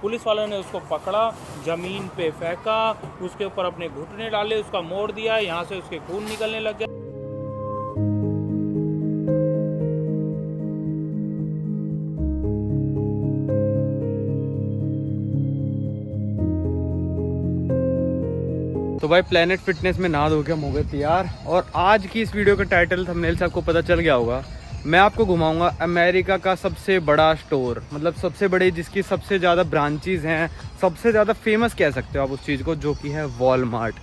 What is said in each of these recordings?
Police वाले ने उसको पकड़ा, ज़मीन पे फेंका, उसके ऊपर अपने घुटने डाले, उसका मोड़ दिया, यहाँ से उसके खून निकलने लग गया। तो भाई प्लेनेट फिटनेस में नहा धो के हम हो गए तैयार, और आज की इस वीडियो का टाइटल थंबनेल से आपको पता चल गया होगा। मैं आपको घुमाऊंगा अमेरिका का सबसे बड़ा स्टोर, मतलब सबसे बड़ी, जिसकी सबसे ज़्यादा ब्रांचेस हैं, सबसे ज़्यादा फेमस कह सकते हो आप उस चीज़ को, जो कि है वॉलमार्ट।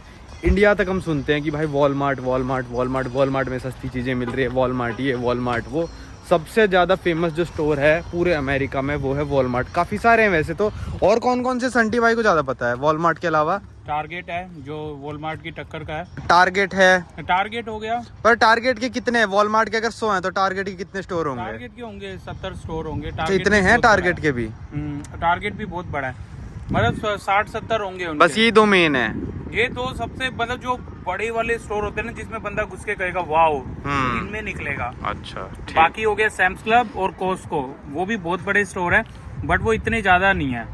इंडिया तक हम सुनते हैं कि भाई वॉलमार्ट वॉलमार्ट वॉलमार्ट, वॉलमार्ट में सस्ती चीज़ें मिल रही है, वॉलमार्ट ये वॉलमार्ट वो। सबसे ज़्यादा फेमस जो स्टोर है पूरे अमेरिका में वो है वॉलमार्ट। काफ़ी सारे हैं वैसे तो। और कौन कौन से संटी भाई को ज़्यादा पता है वॉलमार्ट के अलावा? टारगेट है जो वॉलमार्ट की टक्कर का है। टारगेट है, टारगेट हो गया। पर टारगेट के कितने हैं? वॉलमार्ट के अगर 100 हैं तो टारगेट के कितने स्टोर होंगे? टारगेट के होंगे 70 स्टोर होंगे। अच्छा, इतने हैं टारगेट के भी? टारगेट भी बहुत बड़ा है, मतलब 60-70 होंगे उनके। बस ये दो मेन है। ये दो सबसे, मतलब जो बड़े वाले स्टोर होते हैं ना, जिसमें बंदा घुस के कहेगा वाओ, इनमें निकलेगा। अच्छा, बाकी हो गया सैम्स क्लब और कॉस्को, वो भी बहुत बड़े स्टोर है, बट वो इतने ज्यादा नहीं है,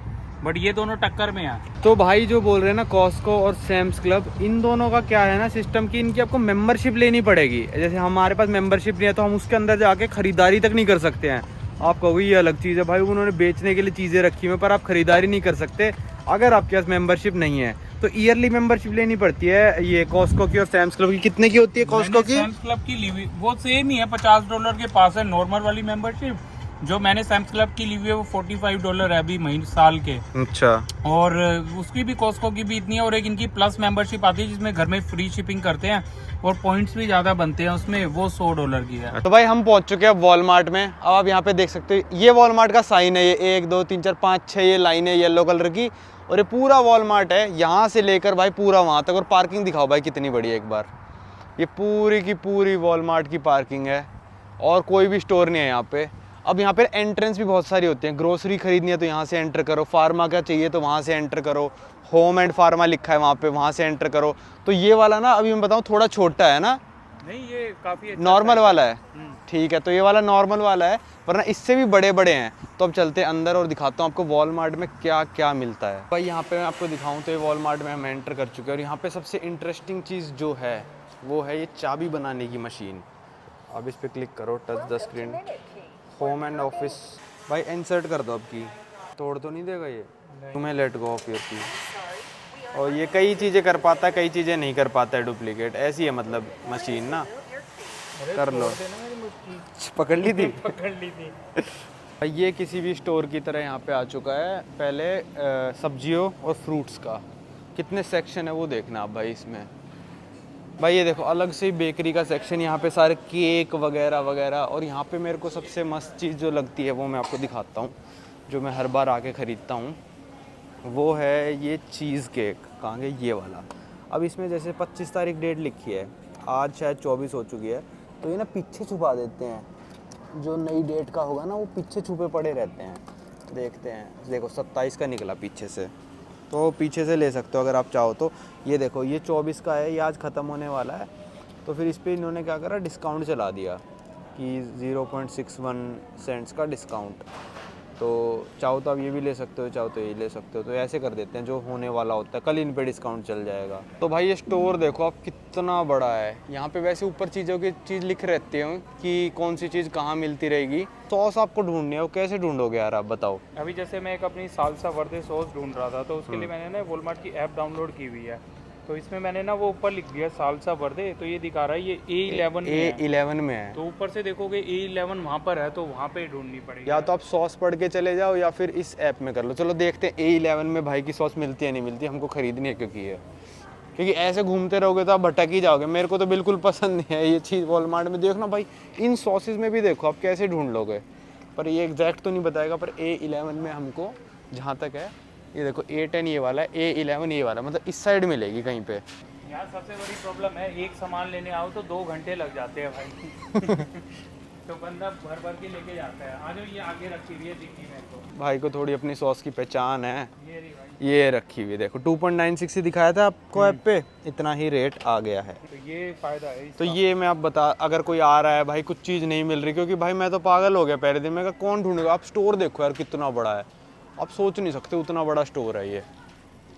बट ये दोनों टक्कर में है। तो भाई जो बोल रहे हैं ना कॉस्को और सैम्स क्लब, इन दोनों का क्या है ना सिस्टम की, इनकी आपको मेंबरशिप लेनी पड़ेगी। जैसे हमारे पास मेंबरशिप नहीं है तो हम उसके अंदर जाके खरीदारी तक नहीं कर सकते हैं। आप कहोगे ये अलग चीज़ है भाई, उन्होंने बेचने के लिए चीज़ें रखी हुई, पर आप खरीदारी नहीं कर सकते अगर आपके पास मेंबरशिप नहीं है। तो ईयरली मेंबरशिप लेनी पड़ती है ये कॉस्को की और सैम्स क्लब की। कितने की होती है कॉस्को की? सैम्स क्लब की ली वो सेम ही है, $50 के पास है नॉर्मल वाली मेंबरशिप। जो मैंने सैम्स क्लब की ली हुई है वो $45 है अभी महीने साल के। अच्छा। और उसकी भी कॉस्को की भी इतनी है, और एक इनकी प्लस मेंबरशिप आती है जिसमें घर में फ्री शिपिंग करते हैं और पॉइंट्स भी ज्यादा बनते हैं उसमें, वो $100 की है। तो भाई हम पहुंच चुके हैं वॉलमार्ट में। अब आप यहाँ पे देख सकते हो, ये वॉलमार्ट का साइन है, ये 1 2 3 4 5 6 ये लाइन है येलो कलर की, और ये पूरा वॉलमार्ट है यहाँ से लेकर भाई पूरा वहाँ तक। और पार्किंग दिखाओ भाई कितनी बड़ी है एक बार। ये पूरी की पूरी वॉलमार्ट की पार्किंग है, और कोई भी स्टोर नहीं है यहाँ पे। अब यहाँ पे एंट्रेंस भी बहुत सारी होती हैं। ग्रोसरी खरीदनी है तो यहाँ से एंटर करो, फार्मा का चाहिए तो वहाँ से एंटर करो, होम एंड फार्मा लिखा है वहाँ पे, वहाँ से एंटर करो। तो ये वाला ना अभी मैं बताऊँ थोड़ा छोटा है ना, नहीं ये काफी अच्छा नॉर्मल वाला है। हम्म। ठीक है, तो ये वाला नॉर्मल वाला है, वरना इससे भी बड़े बड़े हैं। तो अब चलते हैं अंदर और दिखाता हूँ आपको वॉलमार्ट में क्या क्या मिलता है। भाई यहाँ पे मैं आपको दिखाऊँ तो ये वॉलमार्ट में हम एंटर कर चुके हैं, और यहाँ पे सबसे इंटरेस्टिंग चीज़ जो है वो है ये चाबी बनाने की मशीन। अब इस पर क्लिक करो, touch the screen, home and office. भाई इंसर्ट कर दो अब की, तोड़ तो नहीं देगा ये तुम्हें? लेट गो ऑफ योर की। और ये कई चीज़ें कर पाता है, कई चीज़ें नहीं कर पाता है डुप्लीकेट, ऐसी है मतलब मशीन ना। कर लो, पकड़ ली थी। पकड़ ली थी। ये किसी भी स्टोर की तरह यहाँ पे आ चुका है। पहले सब्जियों और फ्रूट्स का कितने सेक्शन है वो देखना आप भाई इसमें। भाई ये देखो अलग से ही बेकरी का सेक्शन, यहाँ पे सारे केक वगैरह वगैरह। और यहाँ पे मेरे को सबसे मस्त चीज़ जो लगती है वो मैं आपको दिखाता हूँ, जो मैं हर बार आके ख़रीदता हूँ, वो है ये चीज़ केक। कहाँ गया ये वाला? अब इसमें जैसे 25 तारीख डेट लिखी है, आज शायद 24 हो चुकी है, तो ये ना पीछे छुपा देते हैं। जो नई डेट का होगा ना वो पीछे छुपे पड़े रहते हैं। देखते हैं, देखो 27 का निकला पीछे से, तो पीछे से ले सकते हो अगर आप चाहो तो। ये देखो ये 24 का है, ये आज ख़त्म होने वाला है, तो फिर इस पर इन्होंने क्या करा, डिस्काउंट चला दिया कि 0.61 सेंट्स का डिस्काउंट। तो चाहो तो आप ये भी ले सकते हो, चाहो तो ये ले सकते हो। तो ऐसे कर देते हैं, जो होने वाला होता है कल इन पे डिस्काउंट चल जाएगा। तो भाई ये स्टोर देखो आप कितना बड़ा है। यहाँ पे वैसे ऊपर चीज़ों की चीज़ लिख रहती है कि कौन सी चीज़ कहाँ मिलती रहेगी। सॉस आपको ढूंढनी है, वो कैसे ढूंढोगे यार आप बताओ? अभी जैसे मैं एक अपनी सालसा वर्दे सॉस ढूंढ रहा था, तो उसके लिए मैंने ना वॉलमार्ट की ऐप डाउनलोड की हुई है। तो इसमें मैंने ना वो ऊपर लिख दिया सालसा वर्दे, तो ये दिखा रहा है ये A11 में है। A11 में है, तो ऊपर से देखोगे A11 वहाँ पर है, तो वहाँ पे ढूंढनी पड़ेगी। या तो आप सॉस पढ़ के चले जाओ या फिर इस ऐप में कर लो। चलो देखते हैं A11 में भाई की सॉस मिलती है नहीं मिलती, हमको खरीदनी है क्योंकि ऐसे घूमते रहोगे तो आप भटक ही जाओगे। मेरे को तो बिल्कुल पसंद नहीं है ये चीज़। वॉलमार्ट में देखना भाई, इन सॉसेज में भी देखो आप कैसे ढूंढ लोगे, पर ये एग्जैक्ट तो नहीं बताएगा। पर A11 में हमको जहाँ तक है, ये देखो A10 ये वाला है, A11 ये वाला, मतलब इस साइड मिलेगी कहीं पे। यार सबसे बड़ी प्रॉब्लम है, एक सामान लेने आओ तो 2 घंटे लग जाते हैं भाई। तो बंदा भर भर के लेके जाता है। आज ये आगे रखी हुई है, दिखी मेरे को। भाई को थोड़ी अपनी सॉस की पहचान है। ये रही भाई, ये रखी हुई देखो, 2.96 ही दिखाया था आपको ऐप पे, इतना ही रेट आ गया है। तो ये फायदा है तो इसका। ये मैं आप बता, अगर कोई आ रहा है भाई कुछ चीज़ नहीं मिल रही, क्योंकि भाई मैं तो पागल हो गया पहले दिन में, कहा कौन ढूंढेगा। आप स्टोर देखो यार कितना बड़ा है, आप सोच नहीं सकते उतना बड़ा स्टोर है ये।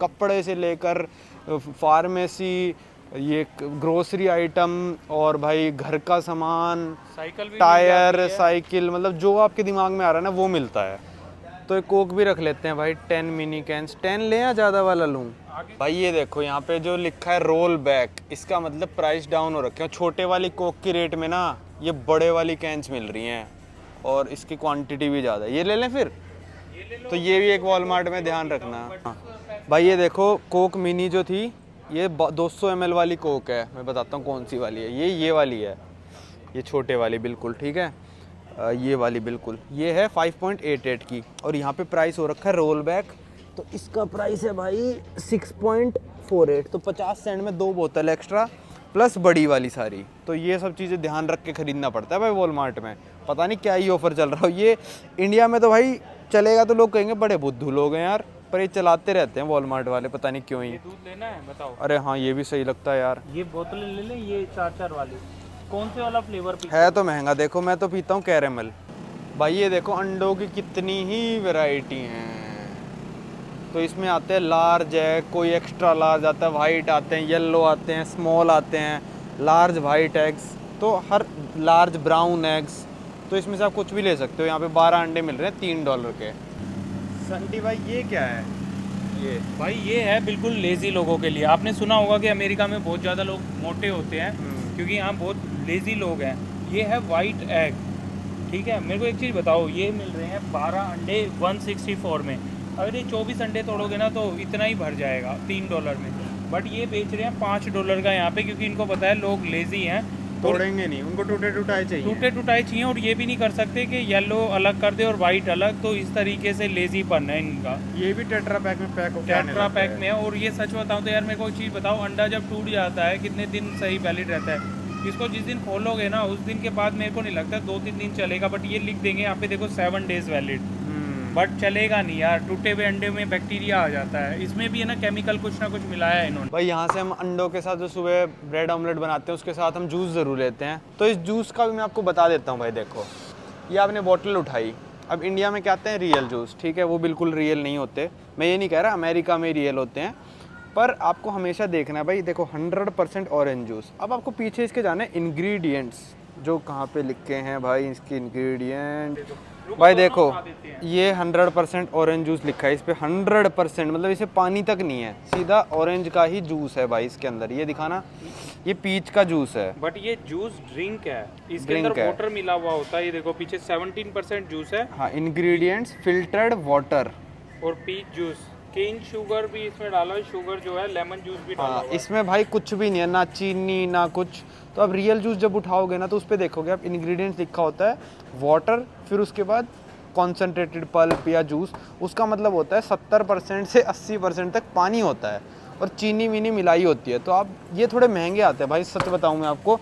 कपड़े से लेकर फार्मेसी, ये ग्रोसरी आइटम, और भाई घर का सामान, साइकिल भी टायर, साइकिल, मतलब जो आपके दिमाग में आ रहा है ना वो मिलता है। तो एक कोक भी रख लेते हैं भाई, 10 मिनी कैंस। 10 ले या ज़्यादा वाला लूँ? भाई ये देखो यहाँ पे जो लिखा है रोल बैक, इसका मतलब प्राइस डाउन हो रखे हैं। छोटे वाली कोक की रेट में ना ये बड़े वाली कैंस मिल रही हैं, और इसकी क्वांटिटी भी ज़्यादा है। ये ले लें फिर? तो ये भी एक वॉलमार्ट में ध्यान रखना। हाँ भाई ये देखो कोक मिनी जो थी, ये 200 ml वाली कोक है। मैं बताता हूँ कौन सी वाली है। ये वाली है, ये छोटे वाली बिल्कुल, ठीक है। ये वाली बिल्कुल, ये है 5.88 की, और यहाँ पे प्राइस हो रखा है रोल बैक। तो इसका प्राइस है भाई 6.48, तो 50 सेंट में 2 बोतल एक्स्ट्रा प्लस बड़ी वाली सारी। तो ये सब चीज़ें ध्यान रख के ख़रीदना पड़ता है भाई वॉलमार्ट में। पता नहीं क्या ही ऑफ़र चल रहा हो। ये इंडिया में तो भाई चलेगा तो लोग कहेंगे बड़े बुद्धू लोग हैं यार, पर ये चलाते रहते हैं वॉलमार्ट वाले, पता नहीं क्यों ही। दूध लेना है बताओ? अरे हाँ ये भी सही लगता है यार। ये बोतलें ले लें, ये 4-4 वाली। कौन से वाला फ्लेवर पीते? है तो महंगा, देखो मैं तो पीता हूँ कैरेमल। भाई ये देखो अंडों की कितनी ही वैरायटी हैं। तो इसमें आते हैं लार्ज है, कोई एक्स्ट्रा लार्ज आता है, वाइट आते हैं, येलो आते हैं, स्मॉल आते हैं, लार्ज वाइट एग्स, तो हर लार्ज ब्राउन एग्स। तो इसमें से आप कुछ भी ले सकते हो। यहाँ पे 12 अंडे मिल रहे हैं $3 के। संटी भाई ये क्या है? ये भाई ये है बिल्कुल लेज़ी लोगों के लिए। आपने सुना होगा कि अमेरिका में बहुत ज़्यादा लोग मोटे होते हैं क्योंकि यहाँ बहुत लेज़ी लोग हैं। ये है वाइट एग, ठीक है। मेरे को एक चीज़ बताओ, ये मिल रहे हैं 12 अंडे 164 में। अगर ये 24 अंडे तोड़ोगे ना तो इतना ही भर जाएगा $3 में। बट ये बेच रहे हैं $5 का यहाँ पे, क्योंकि इनको पता है लोग लेज़ी हैं, तोड़ेंगे नहीं, उनको टूटे टुटाए चाहिए। टूटे टुटाए चाहिए। और ये भी नहीं कर सकते कि येलो अलग कर दे और वाइट अलग। तो इस तरीके से लेज़ीपन है इनका। ये भी टेट्रा पैक में पैक होकर टेट्रा पैक में है। और ये सच बताऊँ तो यार मेरे को एक चीज़ बताओ, अंडा जब टूट जाता है कितने दिन सही वैलिड रहता है? इसको जिस दिन खोलोगे ना उस दिन के बाद मेरे को नहीं लगता 2-3 दिन चलेगा। बट ये लिख देंगे यहाँ पे देखो 7 डेज वैलिड, बट चलेगा नहीं यार। टूटे हुए अंडे में बैक्टीरिया आ जाता है। इसमें भी है ना केमिकल कुछ ना कुछ मिलाया है इन्होंने। भाई यहाँ से हम अंडों के साथ जो सुबह ब्रेड ऑमलेट बनाते हैं उसके साथ हम जूस ज़रूर लेते हैं। तो इस जूस का भी मैं आपको बता देता हूँ भाई। देखो ये आपने बोतल उठाई, अब इंडिया में क्या आते हैं रियल जूस, ठीक है। वो बिल्कुल रियल नहीं होते, मैं ये नहीं कह रहा, अमेरिका में रियल होते हैं। पर आपको हमेशा देखना है भाई, देखो 100% ऑरेंज जूस। अब आपको पीछे इसके जाना है इंग्रेडिएंट्स, जो कहाँ पे लिखे हैं भाई इसके इंग्रेडिएंट। भाई देखो ये 100% ऑरेंज जूस लिखा है इस पे, 100%, मतलब इसे पानी तक नहीं है, सीधा ऑरेंज का ही जूस है भाई इसके अंदर। ये दिखाना, ये पीच का जूस है। बट ये जूस ड्रिंक है, इसके अंदर वाटर मिला हुआ होता है। ये देखो पीछे 17% जूस है। हाँ, इंग्रेडिएंट्स फिल्टर्ड वाटर और पीच जूस, केन शुगर भी इसमें डाला है। शुगर जो है लेमन जूस भी डाला हुआ है। इसमें भाई कुछ भी नहीं है, ना चीनी ना कुछ। तो अब रियल जूस जब उठाओगे ना तो उस पर देखोगे आप इंग्रेडिएंट्स लिखा होता है वाटर, फिर उसके बाद कॉन्सेंट्रेटेड पल्प या जूस। उसका मतलब होता है 70% से 80% तक पानी होता है, और चीनी वीनी मिलाई होती है। तो आप ये थोड़े महंगे आते हैं भाई, सच बताऊं मैं आपको।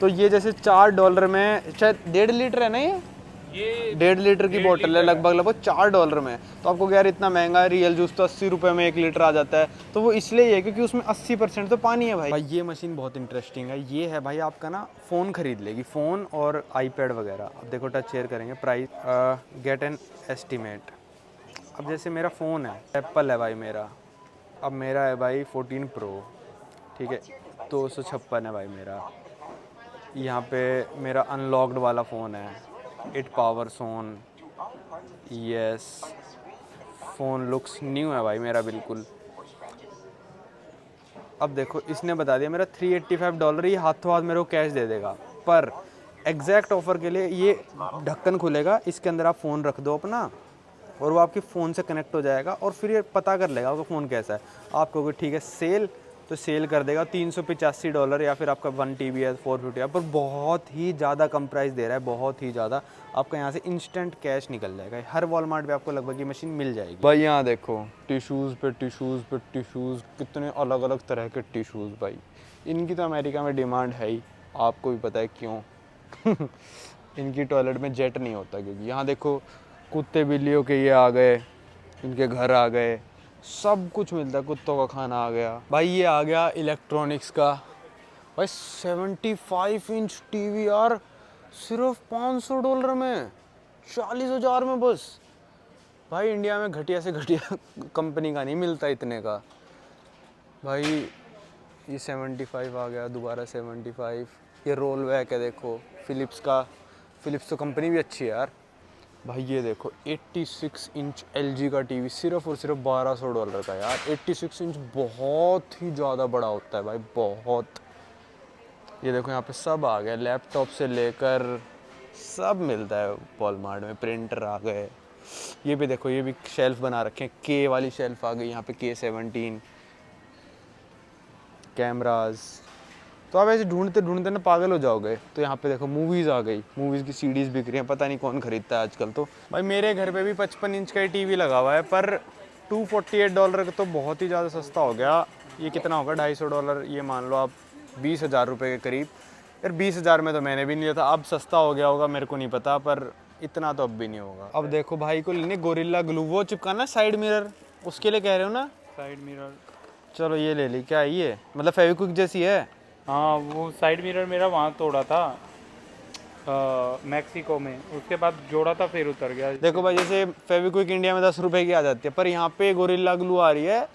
तो ये जैसे $4 में शायद 1.5 लीटर है ना, ये 1.5 लीटर की बोतल है लगभग $4 में। तो आपको यार इतना महंगा, रियल जूस तो 80 रुपये में 1 लीटर आ जाता है। तो वो इसलिए है क्योंकि उसमें 80% तो पानी है भाई। ये मशीन बहुत इंटरेस्टिंग है। ये है भाई आपका ना फ़ोन खरीद लेगी, फ़ोन और आईपैड वगैरह। अब देखो टच शेयर करेंगे, प्राइस गेट एन एस्टीमेट। अब जैसे मेरा फ़ोन है, एप्पल है भाई मेरा, अब मेरा है भाई 14 प्रो, ठीक है, 256 है भाई मेरा। यहाँ पे मेरा अनलॉक्ड वाला फ़ोन है, 8 पावर सोन, यस, फ़ोन लुक्स न्यू है भाई मेरा बिल्कुल। अब देखो इसने बता दिया मेरा $385, ये हाथों हाथ मेरे को कैश दे देगा। पर एग्जैक्ट ऑफ़र के लिए ये ढक्कन खुलेगा, इसके अंदर आप फ़ोन रख दो अपना, और वो आपके फ़ोन से कनेक्ट हो जाएगा, और फिर ये पता कर लेगा आपका फ़ोन कैसा है। आप कहोगे ठीक है सेल, तो सेल कर देगा $385, या फिर आपका 1 TB है 450, पर बहुत ही ज़्यादा कम प्राइस दे रहा है, बहुत ही ज़्यादा। आपका यहाँ से इंस्टेंट कैश निकल जाएगा। हर वॉलमार्ट पे आपको लगभग ये मशीन मिल जाएगी भाई। यहाँ देखो टिश्यूज़ पे टिश्यूज़ पे टिश्यूज़, कितने अलग अलग तरह के टिश्यूज़ भाई। इनकी तो अमेरिका में डिमांड है ही, आपको भी पता है क्यों। इनकी टॉयलेट में जेट नहीं होता, क्योंकि यहाँ देखो कुत्ते बिल्लियों के ये आ गए, इनके घर आ गए, सब कुछ मिलता है। कुत्तों का खाना आ गया भाई। ये आ गया इलेक्ट्रॉनिक्स का भाई, 75 इंच टीवी यार, सिर्फ $500 में, 40,000 में बस। भाई इंडिया में घटिया से घटिया कंपनी का नहीं मिलता इतने का। भाई ये 75 आ गया, दोबारा 75। ये रोल बैक है देखो फिलिप्स का। फिलिप्स तो कंपनी भी अच्छी है यार। भाई ये देखो 86 इंच LG का टीवी सिर्फ और सिर्फ $1200 का यार। 86 इंच बहुत ही ज़्यादा बड़ा होता है भाई, बहुत। ये देखो यहाँ पे सब आ गया, लैपटॉप से लेकर सब मिलता है वॉलमार्ट में। प्रिंटर आ गए। ये भी देखो, ये भी शेल्फ बना रखे हैं, के वाली शेल्फ आ गई यहाँ पे, K17 कैमराज। तो आप ऐसे ढूंढते ढूंढते ना पागल हो जाओगे। तो यहाँ पे देखो मूवीज़ आ गई, मूवीज़ की CDs बिक रही हैं, पता नहीं कौन खरीदता है आजकल। तो भाई मेरे घर पे भी 55 इंच का ही टीवी लगा हुआ है, पर $248 का तो बहुत ही ज़्यादा सस्ता हो गया। ये कितना होगा, $250, ये मान लो आप 20,000 रुपये के करीब। यार 20,000 में तो मैंने भी नहीं लिया था, अब सस्ता हो गया होगा मेरे को नहीं पता, पर इतना तो अब भी नहीं होगा। अब देखो भाई को लेने गोरिल्ला ग्लू, वो चिपकाना साइड मिरर, उसके लिए कह रहे हो ना? Side mirror. चलो ये ले ली। क्या है ये, मतलब फेविक्विक जैसी है? हाँ, वो साइड मिरर मेरा वहाँ तोड़ा था मैक्सिको में, उसके बाद जोड़ा था फिर उतर गया। देखो भाई जैसे फेविक्विक इंडिया में 10 रुपए की आ जाती है, पर यहाँ पे गोरिल्ला ग्लू आ रही है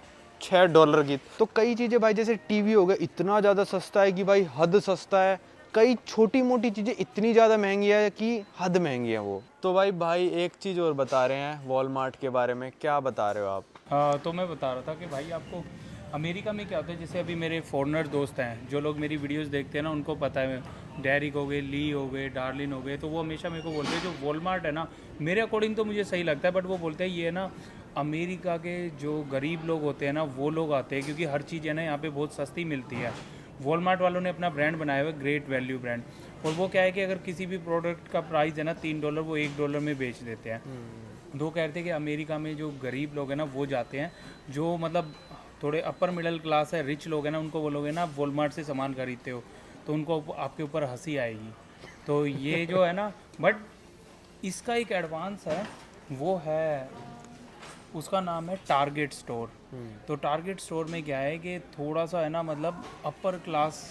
$6 की। तो कई चीज़ें भाई जैसे टीवी हो गया इतना ज़्यादा सस्ता है कि भाई हद सस्ता है। कई छोटी मोटी चीज़ें इतनी ज़्यादा महंगी है कि हद महंगी है वो। तो भाई एक चीज़ और बता रहे हैं वॉलमार्ट के बारे में। क्या बता रहे हो आप? तो मैं बता रहा था कि भाई आपको अमेरिका में क्या होता है, जैसे अभी मेरे फॉरेनर दोस्त हैं, जो लोग मेरी वीडियोस देखते हैं ना, उनको पता है, डेरिक हो गए, ली हो गए, डार्लिन हो गए, तो वो हमेशा मेरे को बोलते हैं जो वॉलमार्ट है ना, मेरे अकॉर्डिंग तो मुझे सही लगता है, बट वो बोलते हैं ये ना अमेरिका के जो गरीब लोग होते हैं ना, वो लोग आते हैं, क्योंकि हर चीज़ है ना यहाँ पे बहुत सस्ती मिलती है। वॉलमार्ट वालों ने अपना ब्रांड बनाया हुआ है, ग्रेट वैल्यू ब्रांड। और वो क्या है कि अगर किसी भी प्रोडक्ट का प्राइस है ना $3, वो $1 में बेच देते हैं। दो कहते हैं कि अमेरिका में जो गरीब लोग हैं ना वो जाते हैं, जो मतलब थोड़े अपर मिडिल क्लास है, रिच लोग हैं ना, उनको बोलोगे ना वॉलमार्ट से सामान खरीदते हो तो उनको आपके ऊपर हंसी आएगी। तो ये जो है ना, बट इसका एक एडवांस है, वो है, उसका नाम है टारगेट स्टोर। तो टारगेट स्टोर में क्या है कि थोड़ा सा है ना, मतलब अपर क्लास,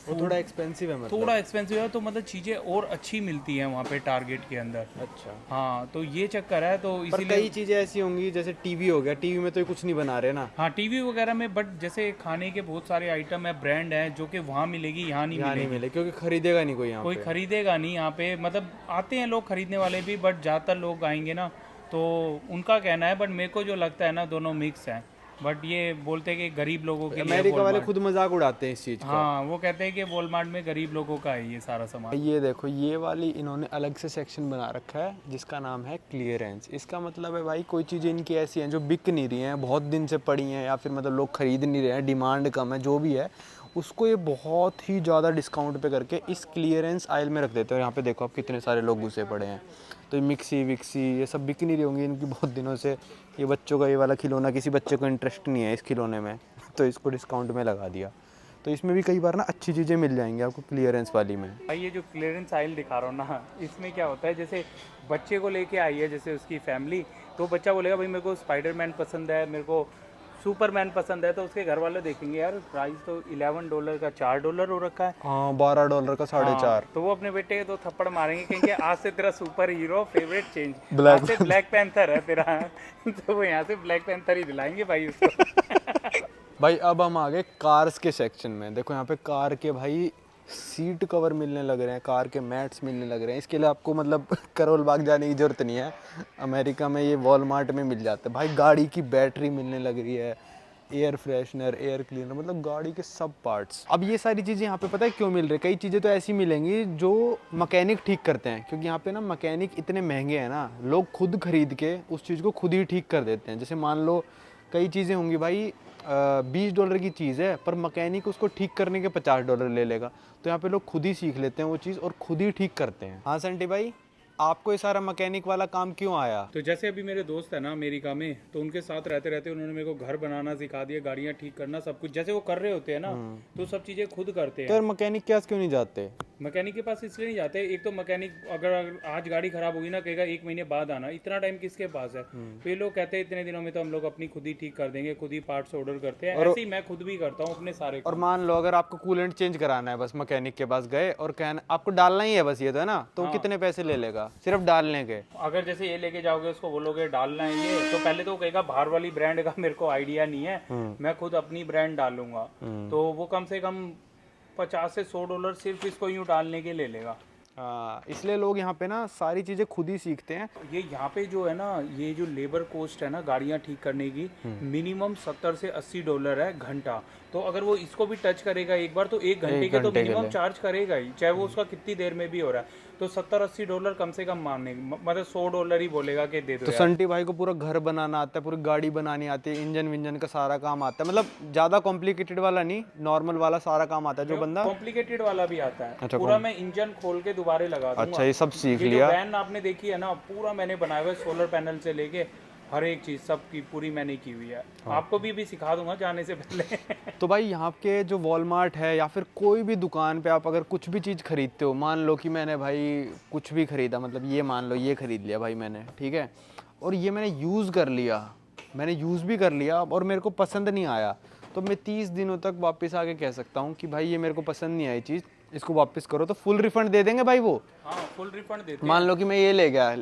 वो थोड़ा एक्सपेंसिव है, मतलब थोड़ा एक्सपेंसिव है, तो मतलब चीज़ें और अच्छी मिलती हैं वहाँ पे टारगेट के अंदर। अच्छा। हाँ, तो ये चक्कर है। तो पर इसीलिए कई चीज़ें ऐसी होंगी, जैसे टीवी हो गया, टीवी में तो ये कुछ नहीं बना रहे ना। हाँ, टीवी वगैरह में, बट जैसे खाने के बहुत सारे आइटम है, ब्रांड है, जो कि वहाँ मिलेगी, यहाँ नहीं यहाँ नहीं मिलेगी। मिले, क्योंकि खरीदेगा नहीं कोई यहाँ कोई पे। खरीदेगा नहीं यहाँ पे, मतलब आते हैं लोग खरीदने वाले भी, बट ज़्यादातर लोग आएंगे ना, तो उनका कहना है। बट मेरे को जो लगता है ना, दोनों मिक्स हैं। बट ये बोलते हैं कि गरीब लोगों के लिए अमेरिका वाले Walmart। खुद मजाक उड़ाते हैं इस चीज़ का। हाँ, वो कहते हैं कि वॉलमार्ट में गरीब लोगों का है ये सारा सामान। ये देखो, ये वाली इन्होंने अलग से सेक्शन बना रखा है जिसका नाम है क्लियरेंस। इसका मतलब है भाई कोई चीज़ें इनकी ऐसी हैं जो बिक नहीं रही हैं, बहुत दिन से पड़ी हैं, या फिर मतलब लोग खरीद नहीं रहे हैं, डिमांड कम है, जो भी है, उसको ये बहुत ही ज़्यादा डिस्काउंट पे करके इस क्लियरेंस आइल में रख देते हैं। और यहाँ पे देखो आप कितने सारे लोग घुसे पड़े हैं। तो ये मिक्सी विक्सी ये सब बिक नहीं रही होंगी इनकी बहुत दिनों से। ये बच्चों का ये वाला खिलौना, किसी बच्चे को इंटरेस्ट नहीं है इस खिलौने में, तो इसको डिस्काउंट में लगा दिया। तो इसमें भी कई बार ना अच्छी चीज़ें मिल जाएंगी आपको क्लियरेंस वाली में। भाई ये जो क्लियरेंस आइल दिखा रहा हूँ ना, इसमें क्या होता है, जैसे बच्चे को लेके आई है, जैसे उसकी फैमिली, तो बच्चा बोलेगा भाई मेरे को स्पाइडरमैन पसंद है, मेरे को सुपरमैन पसंद है, तो उसके घर वाले देखेंगे यार प्राइस तो $11 का $4 हो रखा है। हाँ, $12 का 4.5। हाँ, तो वो अपने बेटे के तो थप्पड़ मारेंगे, कहेंगे आज से तेरा super hero favourite change, Black आज से ब्लैक पैंथर है तेरा। तो वो यहाँ से ब्लैक पैंथर ही दिलाएंगे भाई उसको। भाई अब हम आ गए कार्स के सेक्शन में। देखो यहाँ पे कार के भाई सीट कवर मिलने लग रहे हैं, कार के मैट्स मिलने लग रहे हैं। इसके लिए आपको मतलब करोल बाग जाने की ज़रूरत नहीं है, अमेरिका में ये वॉलमार्ट में मिल जाता है। भाई गाड़ी की बैटरी मिलने लग रही है, एयर फ्रेशनर, एयर क्लीनर, मतलब गाड़ी के सब पार्ट्स। अब ये सारी चीज़ें यहाँ पे पता है क्यों मिल रही है? कई चीज़ें तो ऐसी मिलेंगी जो मैकेनिक ठीक करते हैं, क्योंकि यहाँ पे ना मैकेनिक इतने महंगे हैं ना, लोग खुद खरीद के उस चीज़ को खुद ही ठीक कर देते हैं। जैसे मान लो कई चीज़ें होंगी भाई $20 की चीज़ है, पर मैकेनिक उसको ठीक करने के $50 ले लेगा। तो यहाँ पे लोग खुद ही सीख लेते हैं वो चीज़ और खुद ही ठीक करते हैं। हाँ संटी भाई, आपको ये सारा मैकेनिक वाला काम क्यों आया? तो जैसे अभी मेरे दोस्त है ना अमेरिका में, तो उनके साथ रहते रहते उन्होंने मेरे को घर बनाना सिखा दिया, गाड़ियाँ ठीक करना, सब कुछ जैसे वो कर रहे होते हैं ना, तो सब चीज़ें खुद करते हैं। तो मैकेनिक के पास क्यों नहीं जाते? मैकेनिक के पास इसलिए नहीं जाते, एक तो मैकेनिक अगर आज गाड़ी खराब होगी ना, कहेगा 1 महीने बाद आना, इतना टाइम किसके पास है? तो ये लोग कहते हैं इतने दिनों में तो हम लोग अपनी खुद ही ठीक कर देंगे, खुद ही पार्ट्स ऑर्डर करते हैं। ऐसे ही मैं खुद भी करता हूँ अपने सारे। और मान लो अगर आपको कूलेंट चेंज कराना है, बस मैकेनिक के पास गए और कहना आपको डालना ही है बस, ये तो है ना, तो कितने पैसे ले लेगा? देगा सिर्फ डालने के। अगर जैसे ये लेके जाओगे उसको बोलोगे डालना है ये, तो पहले तो कहेगा बाहर वाली ब्रांड का मेरे को आइडिया नहीं है, मैं खुद अपनी ब्रांड डालूंगा, तो वो कम से कम $50 से $100 सिर्फ इसको यूँ डालने के ले लेगा। हाँ, इसलिए लोग यहाँ पे ना सारी चीज़ें खुद ही सीखते हैं। ये यहाँ पे जो है ना, ये जो लेबर कॉस्ट है ना गाड़ियाँ ठीक करने की, मिनिमम $70 से $80 है घंटा। तो अगर वो इसको भी टच करेगा एक बार, तो 1 घंटे के तो मिनिमम चार्ज करेगा ही, चाहे वो उसका कितनी देर में भी हो रहा है। तो $70-80 कम से कम मानने, मतलब $100 ही बोलेगा कि दे दो। तो संटी भाई को पूरा घर बनाना आता है, पूरी गाड़ी बनानी आती है, इंजन विंजन का सारा काम आता है, मतलब ज़्यादा कॉम्प्लिकेटेड वाला नहीं, नॉर्मल वाला सारा काम आता है जो बंदा। कॉम्प्लिकेटेड वाला भी आता है। अच्छा, पूरा मैं इंजन खोल के दोबारा लगा दूंगा। अच्छा, ये सब सीख ये लिया। जो वैन आपने देखी है ना, पूरा मैंने बनाया हुआ है, सोलर पैनल से लेके हर एक चीज़ सबकी पूरी मैंने की हुई है। आपको भी सिखा दूंगा जाने से पहले। तो भाई यहाँ के जो वॉलमार्ट है या फिर कोई भी दुकान पे आप अगर कुछ भी चीज़ खरीदते हो, मान लो कि मैंने भाई कुछ भी खरीदा, मतलब ये मान लो ये खरीद लिया भाई मैंने, ठीक है, और ये मैंने यूज़ कर लिया, मैंने यूज़ भी कर लिया और मेरे को पसंद नहीं आया, तो मैं 30 दिनों तक वापस आके कह सकता हूँ कि भाई ये मेरे को पसंद नहीं आई चीज़, इसको वापस करो, तो फुल रिफंड दे देंगे भाई वो। हाँ, फुल रिफंड देते। मान लो कि मैं ये ले गया,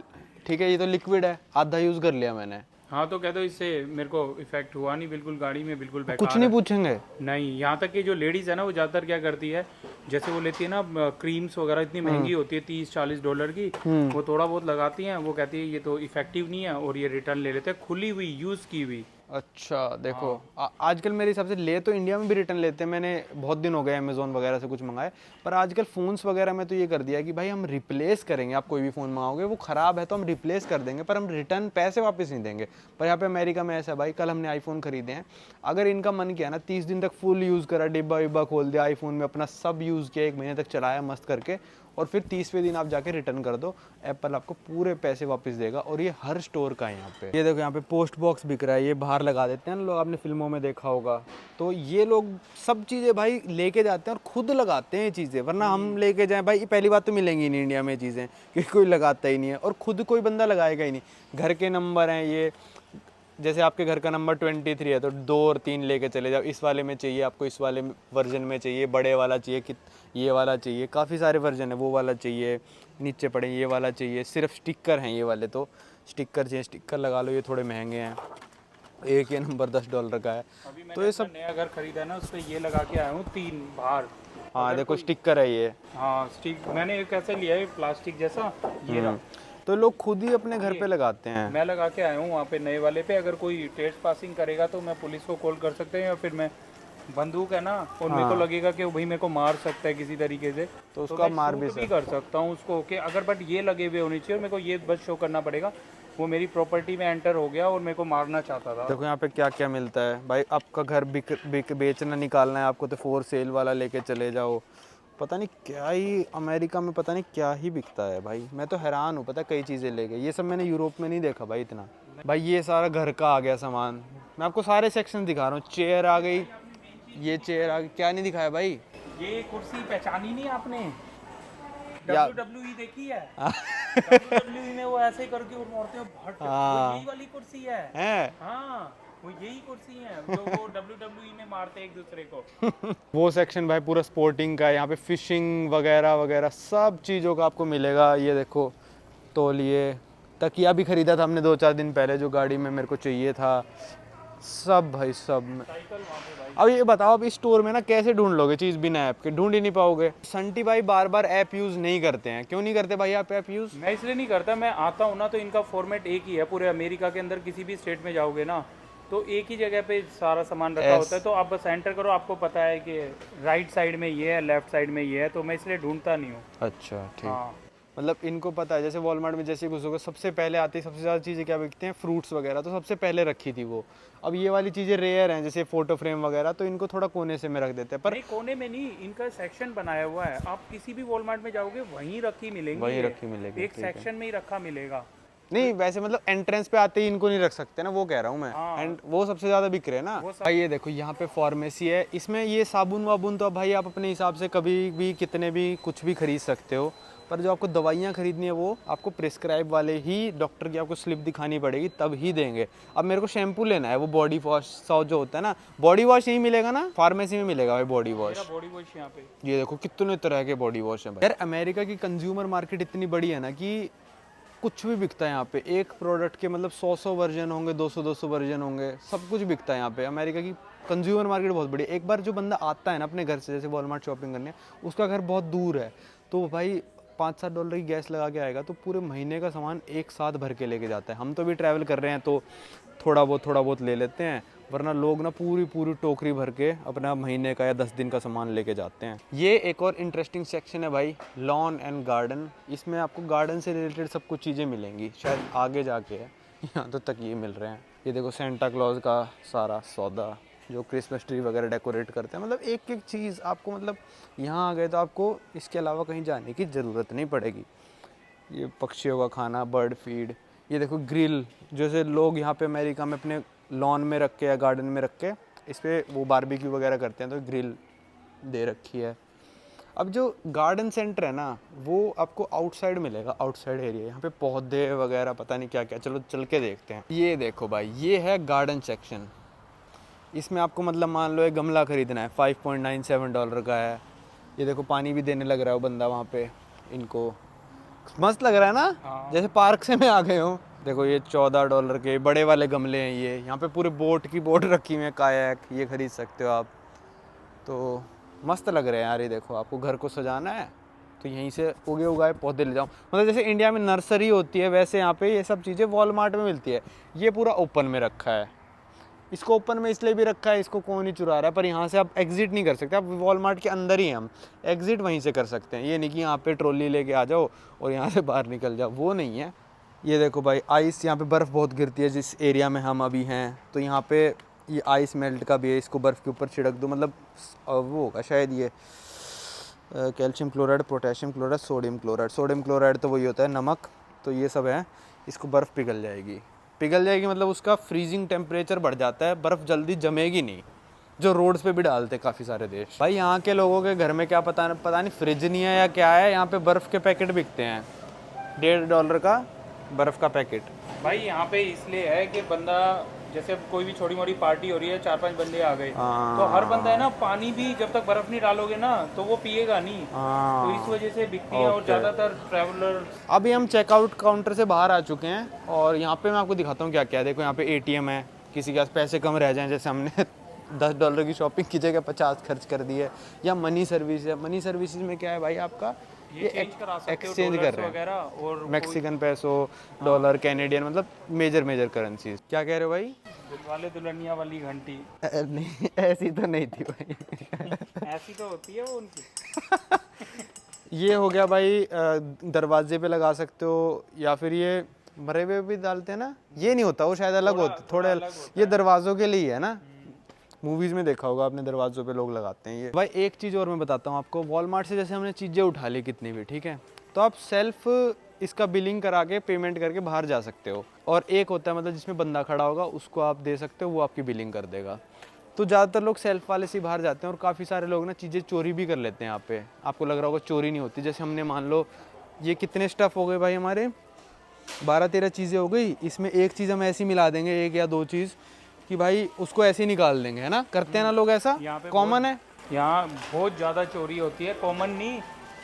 ठीक है, ये तो लिक्विड है, आधा यूज़ कर लिया मैंने, हाँ, तो कह दो इससे मेरे को इफेक्ट हुआ नहीं, बिल्कुल गाड़ी में बिल्कुल बेकार कुछ नहीं पूछेंगे। नहीं, यहाँ तक कि जो लेडीज़ है ना, वो ज़्यादातर क्या करती है, जैसे वो लेती है ना क्रीम्स वगैरह, इतनी महंगी होती है $30-40 की, वो थोड़ा बहुत लगाती हैं, वो कहती है ये तो इफेक्टिव नहीं है, और ये रिटर्न ले लेते हैं खुली हुई, यूज़ की हुई। अच्छा देखो, आजकल मेरे हिसाब से ले तो इंडिया में भी रिटर्न लेते हैं, मैंने बहुत दिन हो गए अमेज़ोन वगैरह से कुछ मंगाए, पर आजकल फ़ोन्स वगैरह में तो ये कर दिया है कि भाई हम रिप्लेस करेंगे, आप कोई भी फ़ोन मंगाओगे वो ख़राब है तो हम रिप्लेस कर देंगे, पर हम रिटर्न पैसे वापस नहीं देंगे। पर यहाँ पे अमेरिका में ऐसा है भाई, कल हमने आईफोन खरीदे हैं, अगर इनका मन किया ना 30 दिन तक फुल यूज़ करा, डिब्बा विब्बा खोल दिया आईफोन में, अपना सब यूज़ किया, 1 महीने तक चलाया मस्त करके, और फिर 30वें दिन आप जाके रिटर्न कर दो, एप्पल आपको पूरे पैसे वापस देगा। और ये हर स्टोर का है यहाँ पे। ये देखो यहाँ पे पोस्ट बॉक्स बिक रहा है, ये बाहर लगा देते हैं ना लोग, आपने फिल्मों में देखा होगा, तो ये लोग सब चीज़ें भाई लेके जाते हैं और खुद लगाते हैं ये चीज़ें, वरना हम लेके जाएं भाई पहली बात तो मिलेंगी नहीं इंडिया में चीज़ें, क्योंकि कोई लगाता ही नहीं है, और खुद कोई बंदा लगाएगा ही नहीं। घर के नंबर हैं ये, जैसे आपके घर का नंबर 23 है तो 2 और 3 लेके चले जाओ, इस वाले में चाहिए आपको, इस वाले वर्जन में चाहिए, बड़े वाला चाहिए कि ये वाला चाहिए, काफ़ी सारे वर्जन है, वो वाला चाहिए, नीचे पड़े ये वाला चाहिए, सिर्फ स्टिकर हैं ये वाले, तो स्टिकर चाहिए, स्टिकर लगा लो, ये थोड़े महंगे हैं, एक ये नंबर $10 का है। तो ये सब नया घर खरीदा है ना, उस पर ये लगा के आया हूँ 3 बाहर। हाँ देखो स्टिकर है ये। हाँ, स्टिक मैंने एक ऐसे लिया है प्लास्टिक जैसा, ये रहा। तो लोग खुद ही अपने घर पे लगाते हैं। मैं लगा के आया हूँ वहाँ पे नए वाले पे, अगर कोई ट्रेस पासिंग करेगा तो मैं पुलिस को कॉल कर सकते हैं, या फिर मैं बंदूक है ना, और मेरे को लगेगा कि भाई मेरे को मार सकता है किसी तरीके से, तो उसका मैं मार शूट भी कर सकता हूँ उसको, कि अगर बट ये लगे हुए होने चाहिए, और मेरे को ये बस शो करना पड़ेगा वो मेरी प्रॉपर्टी में एंटर हो गया और मेरे को मारना चाहता था। देखो यहाँ पे क्या क्या मिलता है भाई, आपका घर बेचना निकालना है आपको तो फॉर सेल वाला लेके चले जाओ, पता नहीं क्या ही अमेरिका में पता नहीं क्या ही बिकता है भाई, मैं तो हैरान हूँ, पता कई चीज़ें ले गए, ये सब मैंने यूरोप में नहीं देखा भाई इतना। भाई ये सारा घर का आ गया सामान, मैं आपको सारे सेक्शन दिखा रहा हूँ, चेयर आ गई, ये चेयर आ गई, क्या नहीं दिखाया भाई, ये कुर्सी पहचानी नहीं आपने, या- WWE देखी है? WWE में वो ऐसे करके उड़ते हैं भट, वो यही वाली कुर्सी है। हाँ, वो यही कुर्सी है जो वो WWE में मारते हैं एक दूसरे को। वो सेक्शन भाई पूरा स्पोर्टिंग का है, यहाँ पे फिशिंग वगैरह वगैरह सब चीज़ों का आपको मिलेगा। ये देखो तौलिए, तकिया भी खरीदा था हमने 2-4 दिन पहले जो गाड़ी में मेरे को चाहिए था, सब भाई सब। अब ये बताओ अब इस स्टोर में ना कैसे ढूंढ लोगे चीज़ बिना ऐप के, ढूंढ ही नहीं पाओगे। संटी भाई बार बार ऐप यूज़ नहीं करते हैं, क्यों नहीं करते भाई आप ऐप यूज़? मैं इसलिए नहीं करता, मैं आता हूँ ना तो इनका फॉर्मेट एक ही है, पूरे अमेरिका के अंदर किसी भी स्टेट में जाओगे ना तो एक ही जगह पे सारा सामान रखा होता है, तो आप बस एंटर करो, आपको पता है कि राइट साइड में ये है, लेफ्ट साइड में ये है, तो मैं इसलिए ढूंढता नहीं हूँ। अच्छा ठीक। हाँ, मतलब इनको पता है, जैसे वॉलमार्ट में जैसे घुसोगे सबसे पहले आती सबसे ज़्यादा चीज़ें क्या बिकती हैं, फ्रूट्स वगैरह, तो सबसे पहले रखी थी वो। अब ये वाली चीज़ें रेयर हैं जैसे फ़ोटो फ्रेम वगैरह, तो इनको थोड़ा कोने से में रख देते हैं। पर नहीं कोने में नहीं, इनका सेक्शन बनाया हुआ है, आप किसी भी वॉलमार्ट में जाओगे वहीं रखी मिलेंगी, वहीं रखी मिलेगी, एक सेक्शन में ही रखा मिलेगा। नहीं वैसे मतलब एंट्रेंस पे आते ही इनको नहीं रख सकते ना, वो कह रहा हूँ मैं। एंड वो सबसे ज़्यादा बिक रहे हैं ना भाई। ये देखो यहाँ पे फार्मेसी है, इसमें ये साबुन वाबुन तो भाई आप अपने हिसाब से कभी भी कितने भी कुछ भी खरीद सकते हो, पर जो आपको दवाइयाँ खरीदनी है वो आपको प्रिस्क्राइब वाले ही डॉक्टर की आपको स्लिप दिखानी पड़ेगी तब ही देंगे। अब मेरे को शैम्पू लेना है, वो बॉडी वॉश जो होता है ना, बॉडी वॉश यही मिलेगा ना, फार्मेसी में मिलेगा भाई बॉडी वॉश। बॉडी वॉश यहाँ पे ये देखो कितने तरह के बॉडी वॉश हैं भाई। यार अमेरिका की कंज्यूमर मार्केट इतनी बड़ी है ना कि कुछ भी बिकता है यहाँ पे। एक प्रोडक्ट के मतलब 100 वर्जन होंगे, 200 वर्जन होंगे, सब कुछ बिकता है यहाँ पे। अमेरिका की कंज्यूमर मार्केट बहुत बड़ी है। एक बार जो बंदा आता है ना अपने घर से, जैसे वॉलमार्ट शॉपिंग करने, उसका घर बहुत दूर है, तो भाई $5-7 की गैस लगा के आएगा तो पूरे महीने का सामान एक साथ भर के लेके जाता है। हम तो भी ट्रैवल कर रहे हैं तो थोड़ा बहुत ले लेते हैं, वरना लोग ना पूरी टोकरी भर के अपना महीने का या 10 दिन का सामान लेके जाते हैं। ये एक और इंटरेस्टिंग सेक्शन है भाई, लॉन एंड गार्डन। इसमें आपको गार्डन से रिलेटेड सब कुछ चीज़ें मिलेंगी, शायद आगे जाके है, यहाँ तो तक ये मिल रहे हैं। ये देखो सेंटा क्लॉज का सारा सौदा, जो क्रिसमस ट्री वगैरह डेकोरेट करते हैं। मतलब एक एक चीज़ आपको, मतलब यहाँ आ गए तो आपको इसके अलावा कहीं जाने की ज़रूरत नहीं पड़ेगी। ये पक्षियों का खाना, बर्ड फीड, ये देखो ग्रिल, जैसे लोग यहाँ पे अमेरिका में अपने लॉन में रख के या गार्डन में रख के इस पर वो बारबेक्यू वगैरह करते हैं, तो ग्रिल दे रखी है। अब जो गार्डन सेंटर है ना, वो आपको आउटसाइड मिलेगा, आउटसाइड एरिया। यहाँ पे पौधे वगैरह पता नहीं क्या क्या, चलो चल के देखते हैं। ये देखो भाई, ये है गार्डन सेक्शन। इसमें आपको मतलब मान लो एक गमला खरीदना है, $5.97 का है। ये देखो पानी भी देने लग रहा है वो बंदा वहाँ पे इनको, मस्त लग रहा है ना। हाँ। जैसे पार्क से मैं आ गए हूँ। देखो ये $14 के बड़े वाले गमले हैं। ये यहाँ पे पूरे बोट रखी हुई है, कायाक, ये खरीद सकते हो आप। तो मस्त लग रहे हैं यार। ये देखो, आपको घर को सजाना है तो यहीं से उगे उगाए पौधे ले जाओ। मतलब जैसे इंडिया में नर्सरी होती है, वैसे यहाँ पे ये सब चीज़ें वॉलमार्ट में मिलती है। ये पूरा ओपन में रखा है। इसको ओपन में इसलिए भी रखा है, इसको कौन नहीं चुरा रहा है, पर यहाँ से आप एग्जिट नहीं कर सकते। आप वॉलमार्ट के अंदर ही हैं, हम एग्जिट वहीं से कर सकते हैं। ये नहीं कि यहाँ पे ट्रॉली लेके आ जाओ और यहाँ से बाहर निकल जाओ, वो नहीं है। ये देखो भाई, आइस, यहाँ पे बर्फ़ बहुत गिरती है जिस एरिया में हम अभी हैं, तो यहाँ पे ये आइस मेल्ट का भी है। इसको बर्फ़ के ऊपर छिड़क दो, मतलब वो होगा शायद ये calcium chloride, potassium chloride, sodium chloride. Sodium chloride तो वही होता है नमक, तो ये सब है। इसको बर्फ़ पिघल जाएगी मतलब उसका फ्रीजिंग टेम्परेचर बढ़ जाता है, बर्फ़ जल्दी जमेगी नहीं, जो रोड्स पे भी डालते हैं काफ़ी सारे देश। भाई यहाँ के लोगों के घर में क्या पता नहीं फ्रिज नहीं है या क्या है, यहाँ पे बर्फ़ के पैकेट बिकते हैं, $1.5 का बर्फ़ का पैकेट। भाई यहाँ पे इसलिए है कि बंदा, जैसे कोई भी छोटी मोटी पार्टी हो रही है, 4-5 बंदे आ गए, तो हर बंदा है ना, पानी भी जब तक बर्फ नहीं डालोगे ना तो वो पिएगा नहीं, तो इस वजह से बिकती है। और ज़्यादातर ट्रैवलर। अभी हम चेकआउट काउंटर से बाहर आ चुके हैं और यहाँ पे मैं आपको दिखाता हूँ क्या क्या है। देखो यहाँ पे ATM है, किसी के पास पैसे कम रह जाएं, जैसे हमने $10 की शॉपिंग की जगह 50 खर्च कर दी है। या मनी सर्विस है। मनी सर्विसेज में क्या है भाई, आपका ये एक्सचेंज कर रहे हैं, और मैक्सिकन पैसो, डॉलर, कैनेडियन, मतलब मेजर करेंसीज। क्या कह रहे हो भाई? दिलवाले दुल्हनिया वाली घंटी। नहीं, ऐसी तो नहीं थी भाई। ऐसी तो होती है वो उनकी। ये हो गया भाई, दरवाजे पे लगा सकते हो, या फिर ये मरे हुए भी डालते हैं ना, ये नहीं होता, वो शायद अलग होता, थोड़े अलग। ये दरवाजों के लिए है ना, मूवीज़ में देखा होगा आपने, दरवाज़ों पे लोग लगाते हैं ये। भाई एक चीज़ और मैं बताता हूँ आपको, वॉलमार्ट से जैसे हमने चीज़ें उठा ली कितनी भी, ठीक है, तो आप सेल्फ इसका बिलिंग करा के पेमेंट करके बाहर जा सकते हो। और एक होता है मतलब जिसमें बंदा खड़ा होगा, उसको आप दे सकते हो, वो आपकी बिलिंग कर देगा। तो ज़्यादातर लोग सेल्फ वाले से बाहर जाते हैं, और काफ़ी सारे लोग ना चीज़ें चोरी भी कर लेते हैं यहाँ पे। आपको लग रहा होगा चोरी नहीं होती, जैसे हमने मान लो ये कितने स्टफ़ हो गए भाई हमारे, 12-13 चीज़ें हो गई, इसमें एक चीज़ हम ऐसी मिला देंगे, एक या दो चीज़, कि भाई उसको ऐसे ही निकाल देंगे, है ना, करते हैं ना लोग ऐसा, कॉमन है। यहाँ बहुत ज़्यादा चोरी होती है, कॉमन नहीं,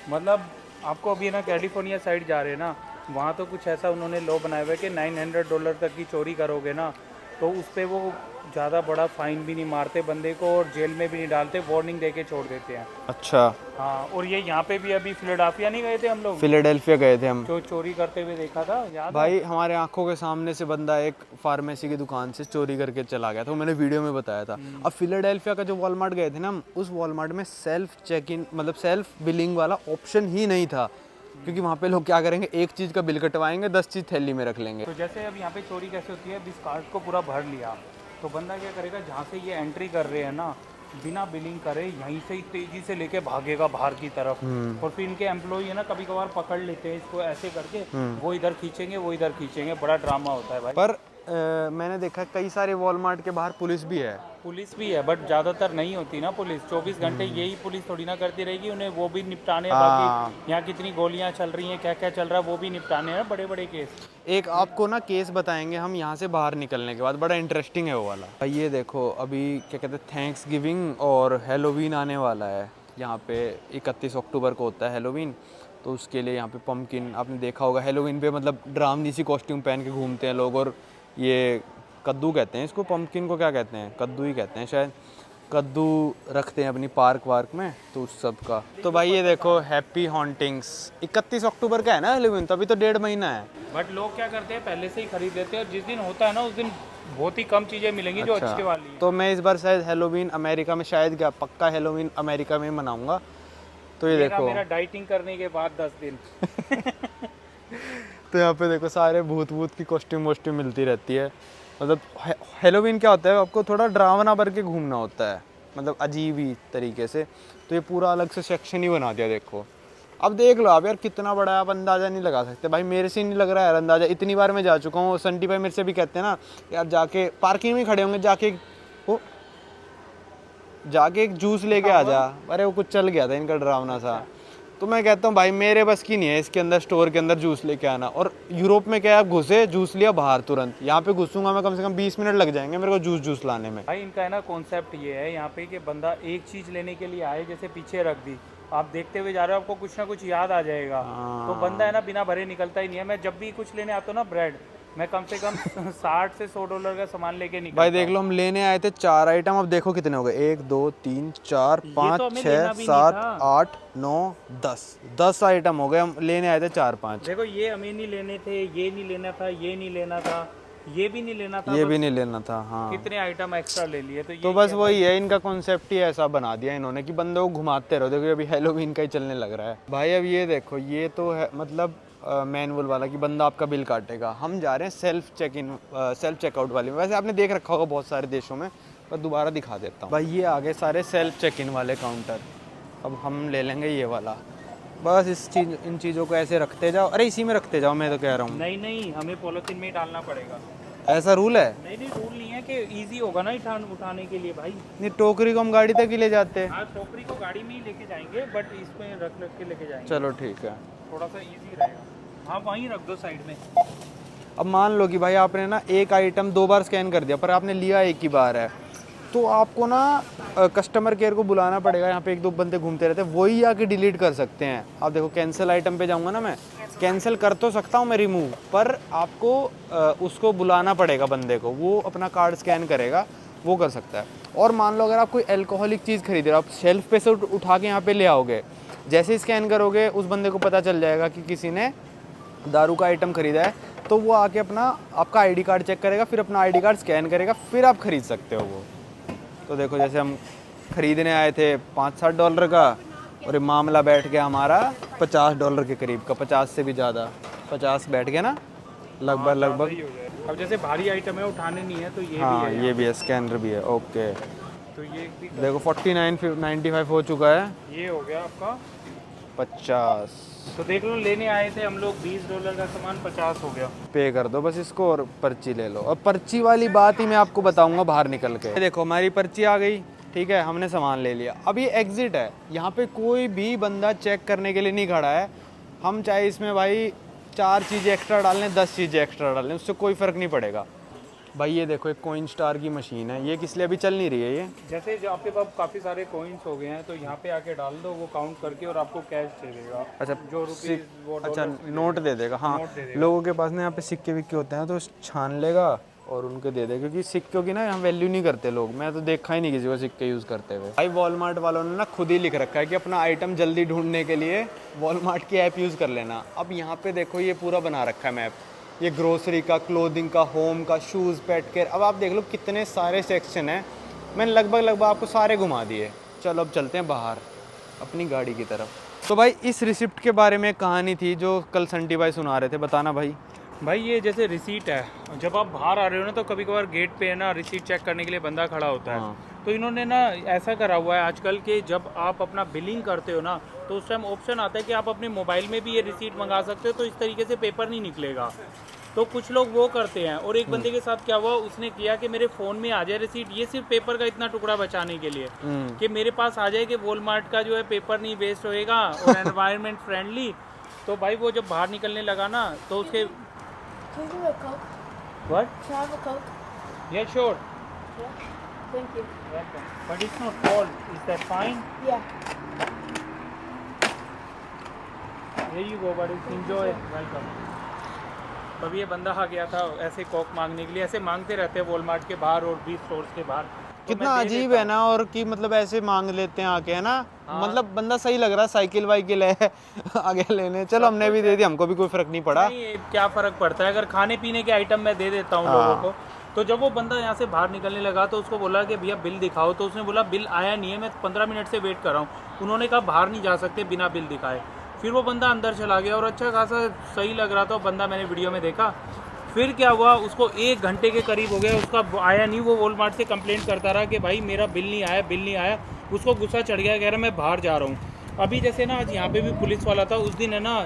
मतलब आपको अभी ना कैलिफोर्निया साइड जा रहे हैं ना, वहाँ तो कुछ ऐसा उन्होंने लॉ बनाया हुआ है कि $900 तक की चोरी करोगे ना तो उस पर वो ज़्यादा बड़ा फाइन भी नहीं मारते बंदे को, और जेल में भी नहीं डालते, वार्निंग दे के छोड़ देते हैं। अच्छा। हाँ, और ये यहाँ पे भी अभी फिलाडेल्फिया नहीं गए थे हम लोग, फिलाडेल्फिया गए थे हम, जो चोरी करते हुए देखा था, याद भाई हमारे आंखों के सामने से बंदा एक फार्मेसी की दुकान से चोरी करके चला गया था, वो मैंने वीडियो में बताया था। अब फिलाडेल्फिया का जो वॉलमार्ट गए थे ना हम, उस वॉलमार्ट में सेल्फ चेक इन, मतलब सेल्फ बिलिंग वाला ऑप्शन ही नहीं था, क्योंकि वहाँ पे लोग क्या करेंगे, एक चीज़ का बिल कटवाएंगे, 10 चीज़ थैली में रख लेंगे। तो जैसे अब यहाँ पे चोरी कैसे होती है, इस कार्ड को पूरा भर लिया तो बंदा क्या करेगा, जहाँ से ये एंट्री कर रहे हैं ना, बिना बिलिंग करे यहीं से ही तेजी से लेके भागेगा बाहर की तरफ, और फिर इनके एम्प्लॉई है ना कभी कभार पकड़ लेते हैं इसको ऐसे करके, वो इधर खींचेंगे, बड़ा ड्रामा होता है भाई। पर मैंने देखा कई सारे वॉलमार्ट के बाहर पुलिस भी है, बट ज़्यादातर नहीं होती ना पुलिस, 24 घंटे यही पुलिस थोड़ी ना करती रहेगी, उन्हें वो भी निपटाने हैं, बाकी यहाँ कितनी गोलियाँ चल रही हैं, क्या क्या चल रहा है वो भी निपटाने हैं, बड़े बड़े केस। एक आपको ना केस बताएंगे हम यहाँ से बाहर निकलने के बाद, बड़ा इंटरेस्टिंग है वो वाला। ये देखो अभी क्या कहते हैं, थैंक्स गिविंग और हेलोवीन आने वाला है यहाँ पे, 31 अक्टूबर को होता है हेलोवीन, तो उसके लिए यहाँ पे पम्पकिन आपने देखा होगा, हेलोवीन पे मतलब ड्रामनी सी कॉस्ट्यूम पहन के घूमते हैं लोग। और ये कद्दू कहते हैं इसको, पम्पकिन को क्या कहते हैं, कद्दू ही कहते हैं शायद। कद्दू रखते हैं अपनी पार्क वार्क में, तो उस सब का। तो भाई ये देखो हैप्पी हॉन्टिंग्स 31 अक्टूबर का है ना हेलोवीन, तो अभी तो 1.5 महीना है। बट लोग क्या करते हैं पहले से ही खरीद लेते हैं, और जिस दिन होता है ना उस दिन बहुत ही कम चीज़ें मिलेंगी जो अच्छे वाली है। तो मैं इस बार शायद हेलोवीन अमेरिका में, शायद क्या पक्का हेलोवीन अमेरिका में मनाऊंगा। तो ये देखो मेरा डाइटिंग करने के बाद 10 दिन तो यहाँ पे देखो सारे भूत भूत की कॉस्ट्यूम वॉस्ट्यूम मिलती रहती है। मतलब हेलोवीन क्या होता है, आपको थोड़ा डरावना भर के घूमना होता है, मतलब अजीब ही तरीके से। तो ये पूरा अलग से सेक्शन ही बना दिया देखो। अब देख लो आप यार कितना बड़ा है, आप अंदाज़ा नहीं लगा सकते। भाई मेरे से नहीं लग रहा है यार अंदाज़ा, इतनी बार मैं जा चुका हूँ। संटी भाई मेरे से भी कहते हैं ना यार, जाके पार्किंग में खड़े होंगे, जाके एक जूस लेके आ जा। अरे वो कुछ चल गया था इनका डरावना सा। तो मैं कहता हूँ भाई मेरे बस की नहीं है इसके अंदर, स्टोर के अंदर जूस लेके आना। और यूरोप में क्या है, आप घुसे जूस लिया बाहर तुरंत। यहाँ पे घुसूंगा मैं कम से कम 20 मिनट लग जाएंगे मेरे को जूस लाने में। भाई इनका है ना कॉन्सेप्ट ये है यहाँ पे कि बंदा एक चीज़ लेने के लिए आए, जैसे पीछे रख दी, आप देखते हुए जा रहे हो, आपको कुछ ना कुछ याद आ जाएगा। तो बंदा है ना बिना भरे निकलता ही नहीं है। मैं जब भी कुछ लेने आता हूँ ना ब्रेड, मैं कम से कम 60 से $100 का सामान लेके निकलता भाई देख लो हम लेने आए थे 4 आइटम, अब देखो कितने हो गए, 1 2 3 4 5 6 7 8 9 10 आइटम हो गए। हम लेने आए थे 4-5। देखो ये हमें नहीं लेने थे, ये नहीं लेना था, ये नहीं लेना था, ये भी नहीं लेना था, ये भी नहीं लेना था। हाँ कितने आइटम एक्स्ट्रा ले लिए। तो बस वही है, इनका कॉन्सेप्ट ही ऐसा बना दिया इन्होंने कि बंदे को घुमाते रहो। देखो अभी हेलोवीन का ही चलने लग रहा है भाई। अब ये देखो ये तो है मतलब मैनुअल वाला कि बंदा आपका बिल काटेगा। हम जा रहे हैं सेल्फ चेकआउट वाली में। वैसे आपने देख रखा होगा बहुत सारे देशों में, पर दोबारा दिखा देता हूँ। भाई ये आगे सारे सेल्फ चेक इन वाले काउंटर, अब हम ले लेंगे ये वाला। बस इन चीज़ों को ऐसे रखते जाओ। अरे इसी में रखते जाओ, मैं तो कह रहा हूँ। नहीं हमें पॉलिथीन में ही डालना पड़ेगा। ऐसा रूल है? नहीं रूल नहीं है कि इजी होगा ना उठाने के लिए भाई। नहीं टोकरी को हम गाड़ी तक ही ले जाते हैं। हाँ टोकरी को गाड़ी में ही लेके जाएंगे, बट इसमें रख के लेके जाएंगे। चलो ठीक है, थोड़ा सा इजी रहेगा। हाँ वहीं रख दो साइड में। अब मान लो कि भाई आपने ना एक आइटम 2 बार स्कैन कर दिया, पर आपने लिया एक ही बार है, तो आपको ना कस्टमर केयर को बुलाना पड़ेगा। यहाँ पे 1-2 बंदे घूमते रहते हैं, वही आके डिलीट कर सकते हैं। आप देखो कैंसिल आइटम पे जाऊँगा ना, मैं कैंसिल कर तो सकता हूँ मैं रिमूव, पर आपको उसको बुलाना पड़ेगा बंदे को, वो अपना कार्ड स्कैन करेगा, वो कर सकता है। और मान लो अगर आप कोई अल्कोहलिक चीज़ खरीद रहे हो, आप शेल्फ पे से उठा के यहाँ पे ले आओगे, जैसे ही स्कैन करोगे उस बंदे को पता चल जाएगा कि किसी ने दारू का आइटम खरीदा है, तो वो आके अपना आपका आईडी कार्ड चेक करेगा, फिर अपना आईडी कार्ड स्कैन करेगा, फिर आप खरीद सकते हो वो। तो देखो जैसे हम खरीदने आए थे $5-7 का, और ये मामला बैठ गया हमारा $50 के करीब का, 50 से भी ज़्यादा, 50 बैठ गया ना लगभग। अब जैसे भारी आइटम है उठाने नहीं है तो ये हाँ भी है, ये भी है, स्कैनर भी है। ओके तो ये भी देखो 49.95 हो चुका है, ये हो गया आपका 50। तो देख लो लेने आए थे हम लोग $20 का सामान 50 हो गया। पे कर दो बस इसको और पर्ची ले लो। और पर्ची वाली बात ही मैं आपको बताऊंगा बाहर निकल के। देखो हमारी पर्ची आ गई, ठीक है, हमने सामान ले लिया। अब ये एग्जिट है, यहाँ पे कोई भी बंदा चेक करने के लिए नहीं खड़ा है। हम चाहे इसमें भाई 4 चीज़ें एक्स्ट्रा डाल लें, 10 चीज़ें एक्स्ट्रा डाल लें, उससे कोई फ़र्क नहीं पड़ेगा। भाई ये देखो एक कॉइन स्टार की मशीन है, ये किस लिए अभी चल नहीं रही है ये। जैसे जो आपके पास काफ़ी सारे कॉइन्स हो गए हैं तो यहाँ पे आके डाल दो, वो काउंट करके और आपको कैश दे देगा। अच्छा जो रुपीस वो अच्छा नोट दे देगा। हाँ लोगों के पास ना यहाँ पे सिक्के विक्के होते हैं, तो छान लेगा और उनको दे देगा, क्योंकि सिक्कों की ना यहाँ वैल्यू नहीं करते लोग। मैं तो देखा ही नहीं किसी को सिक्के यूज़ करते हुए। भाई वॉलमार्ट वालों ने ना खुद ही लिख रखा है कि अपना आइटम जल्दी ढूंढने के लिए वॉलमार्ट की ऐप यूज़ कर लेना। अब यहाँ पे देखो ये पूरा बना रखा है मैप, ये ग्रोसरी का, क्लोथिंग का, होम का, शूज़, पेट केयर। अब आप देख लो कितने सारे सेक्शन हैं, मैंने लगभग आपको सारे घुमा दिए। चलो अब चलते हैं बाहर अपनी गाड़ी की तरफ। तो भाई इस रिसिप्ट के बारे में कहानी थी जो कल संटी भाई सुना रहे थे, बताना भाई। भाई ये जैसे रिसीट है, जब आप बाहर आ रहे हो ना तो कभी कभार गेट पे है ना रिसीट चेक करने के लिए बंदा खड़ा होता है। तो इन्होंने ना ऐसा करा हुआ है आजकल के, जब आप अपना बिलिंग करते हो ना तो उस टाइम ऑप्शन आता है कि आप अपने मोबाइल में भी ये रिसीट मंगा सकते हो, तो इस तरीके से पेपर नहीं निकलेगा। तो कुछ लोग वो करते हैं, और एक बंदे के साथ क्या हुआ, उसने किया कि मेरे फ़ोन में आ जाए रिसीट, ये सिर्फ पेपर का इतना टुकड़ा बचाने के लिए कि मेरे पास आ जाए कि वॉलमार्ट का जो है पेपर नहीं वेस्ट होएगा और एनवायरनमेंट फ्रेंडली। तो भाई वो जब बाहर निकलने लगा ना तो उसके Can you give me a Coke? What? Can I have a Coke? Yeah, sure. Yeah. Thank you. Welcome. But it's not cold. Is that fine? Yeah. Here you go, buddy. Enjoy. Welcome. अभी ये बंदा आ गया था ऐसे Coke मांगने के लिए, ऐसे मांगते रहते हैं वॉलमार्ट के बाहर और भी स्टोर्स के बाहर। तो कितना मैं दे अजीब देता है ना, और कि मतलब ऐसे मांग लेते हैं आके, है ना। मतलब बंदा सही लग रहा है, साइकिल वाइकिल है आगे लेने, चलो हमने भी दे दी, हमको भी कोई फर्क नहीं पड़ा। नहीं, क्या फ़र्क पड़ता है, अगर खाने पीने के आइटम मैं दे देता हूँ लोगों को। तो जब वो बंदा यहाँ से बाहर निकलने लगा तो उसको बोला कि भैया बिल दिखाओ, तो उसने बोला बिल आया नहीं है, मैं 15 मिनट से वेट कर रहा हूँ। उन्होंने कहा बाहर नहीं जा सकते बिना बिल दिखाए। फिर वो बंदा अंदर चला गया और अच्छा खासा सही लग रहा था वो बंदा, मैंने वीडियो में देखा। फिर क्या हुआ, उसको 1 घंटे के करीब हो गया, उसका आया नहीं। वो वॉलमार्ट से कंप्लेंट करता रहा कि भाई मेरा बिल नहीं आया, बिल नहीं आया। उसको गुस्सा चढ़ गया, कह रहा मैं बाहर जा रहा हूँ। अभी जैसे ना आज यहाँ पे भी पुलिस वाला था, उस दिन है ना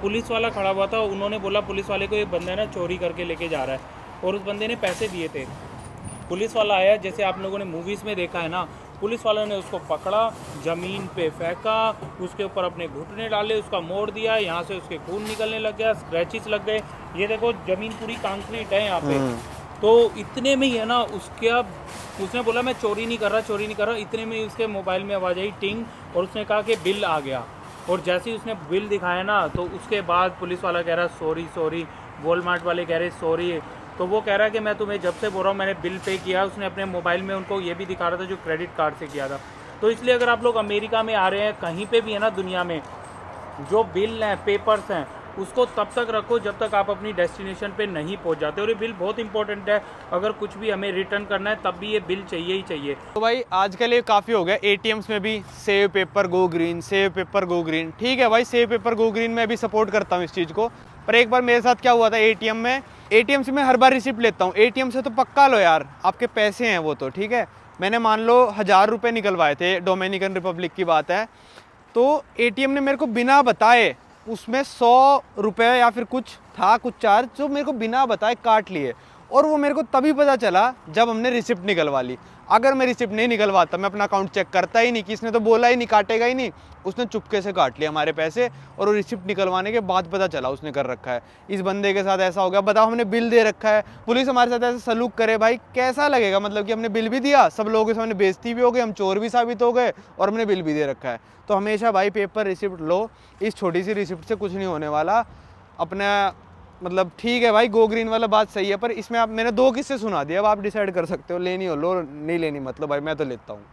पुलिस वाला खड़ा हुआ था, उन्होंने बोला पुलिस वाले को ये बंदा ना चोरी करके लेके जा रहा है, और उस बंदे ने पैसे दिए थे। पुलिस वाला आया, जैसे आप लोगों ने मूवीज़ में देखा है ना, पुलिस वाला ने उसको पकड़ा, ज़मीन पे फेंका, उसके ऊपर अपने घुटने डाले, उसका मोड़ दिया, यहाँ से उसके खून निकलने लग गया, स्क्रैचेस लग गए। ये देखो ज़मीन पूरी कंक्रीट है यहाँ पे। तो इतने में ही है ना उसने बोला मैं चोरी नहीं कर रहा, चोरी नहीं कर रहा। इतने में ही उसके मोबाइल में आवाज़ आई टिंग, और उसने कहा कि बिल आ गया। और जैसे ही उसने बिल दिखाया ना, तो उसके बाद पुलिस वाला कह रहा सॉरी सॉरी, वॉलमार्ट वाले कह रहे सॉरी। तो वो कह रहा है कि मैं तुम्हें जब से बोल रहा हूँ मैंने बिल पे किया। उसने अपने मोबाइल में उनको ये भी दिखा रहा था जो क्रेडिट कार्ड से किया था। तो इसलिए अगर आप लोग अमेरिका में आ रहे हैं, कहीं पे भी है ना दुनिया में, जो बिल हैं, पेपर्स हैं, उसको तब तक रखो जब तक आप अपनी डेस्टिनेशन पे नहीं पहुंच जाते। और ये बिल बहुत इंपॉर्टेंट है, अगर कुछ भी हमें रिटर्न करना है तब भी ये बिल चाहिए ही चाहिए। तो भाई आजकल ये काफ़ी हो गया, एटीएम्स में भी save paper go green, save paper go green. ठीक है भाई, सेव पेपर गो ग्रीन मैं भी सपोर्ट करता हूँ इस चीज़ को। पर एक बार मेरे साथ क्या हुआ था एटीएम में, एटीएम से मैं हर बार रिसिप्ट लेता हूँ। एटीएम से तो पक्का लो यार, आपके पैसे हैं वो तो ठीक है। मैंने मान लो 1000 रुपये निकलवाए थे, डोमिनिकन रिपब्लिक की बात है। तो एटीएम ने मेरे को बिना बताए उसमें 100 रुपये या फिर कुछ था, कुछ चार्ज जो मेरे को बिना बताए काट लिए। और वो मेरे को तभी पता चला जब हमने रिसिप्ट निकलवा ली। अगर मैं रिसिप्ट नहीं निकलवाता, मैं अपना अकाउंट चेक करता ही नहीं, किसने तो बोला ही नहीं काटेगा ही नहीं, उसने चुपके से काट लिया हमारे पैसे। और वो रिसिप्ट निकलवाने के बाद पता चला उसने कर रखा है। इस बंदे के साथ ऐसा हो गया, बताओ हमने बिल दे रखा है, पुलिस हमारे साथ ऐसे सलूक करे भाई, कैसा लगेगा। मतलब कि हमने बिल भी दिया, सब लोगों के सामने बेइज्जती भी हो गई, हम चोर भी साबित हो गए, और हमने बिल भी दे रखा है। तो हमेशा भाई पेपर रिसिप्ट लो, इस छोटी सी रिसिप्ट से कुछ नहीं होने वाला अपना। मतलब ठीक है भाई, गो ग्रीन वाला बात सही है, पर इसमें आप मैंने 2 किस्से सुना दिए, अब आप डिसाइड कर सकते हो, लेनी हो लो, नहीं लेनी मतलब भाई मैं तो लेता हूँ।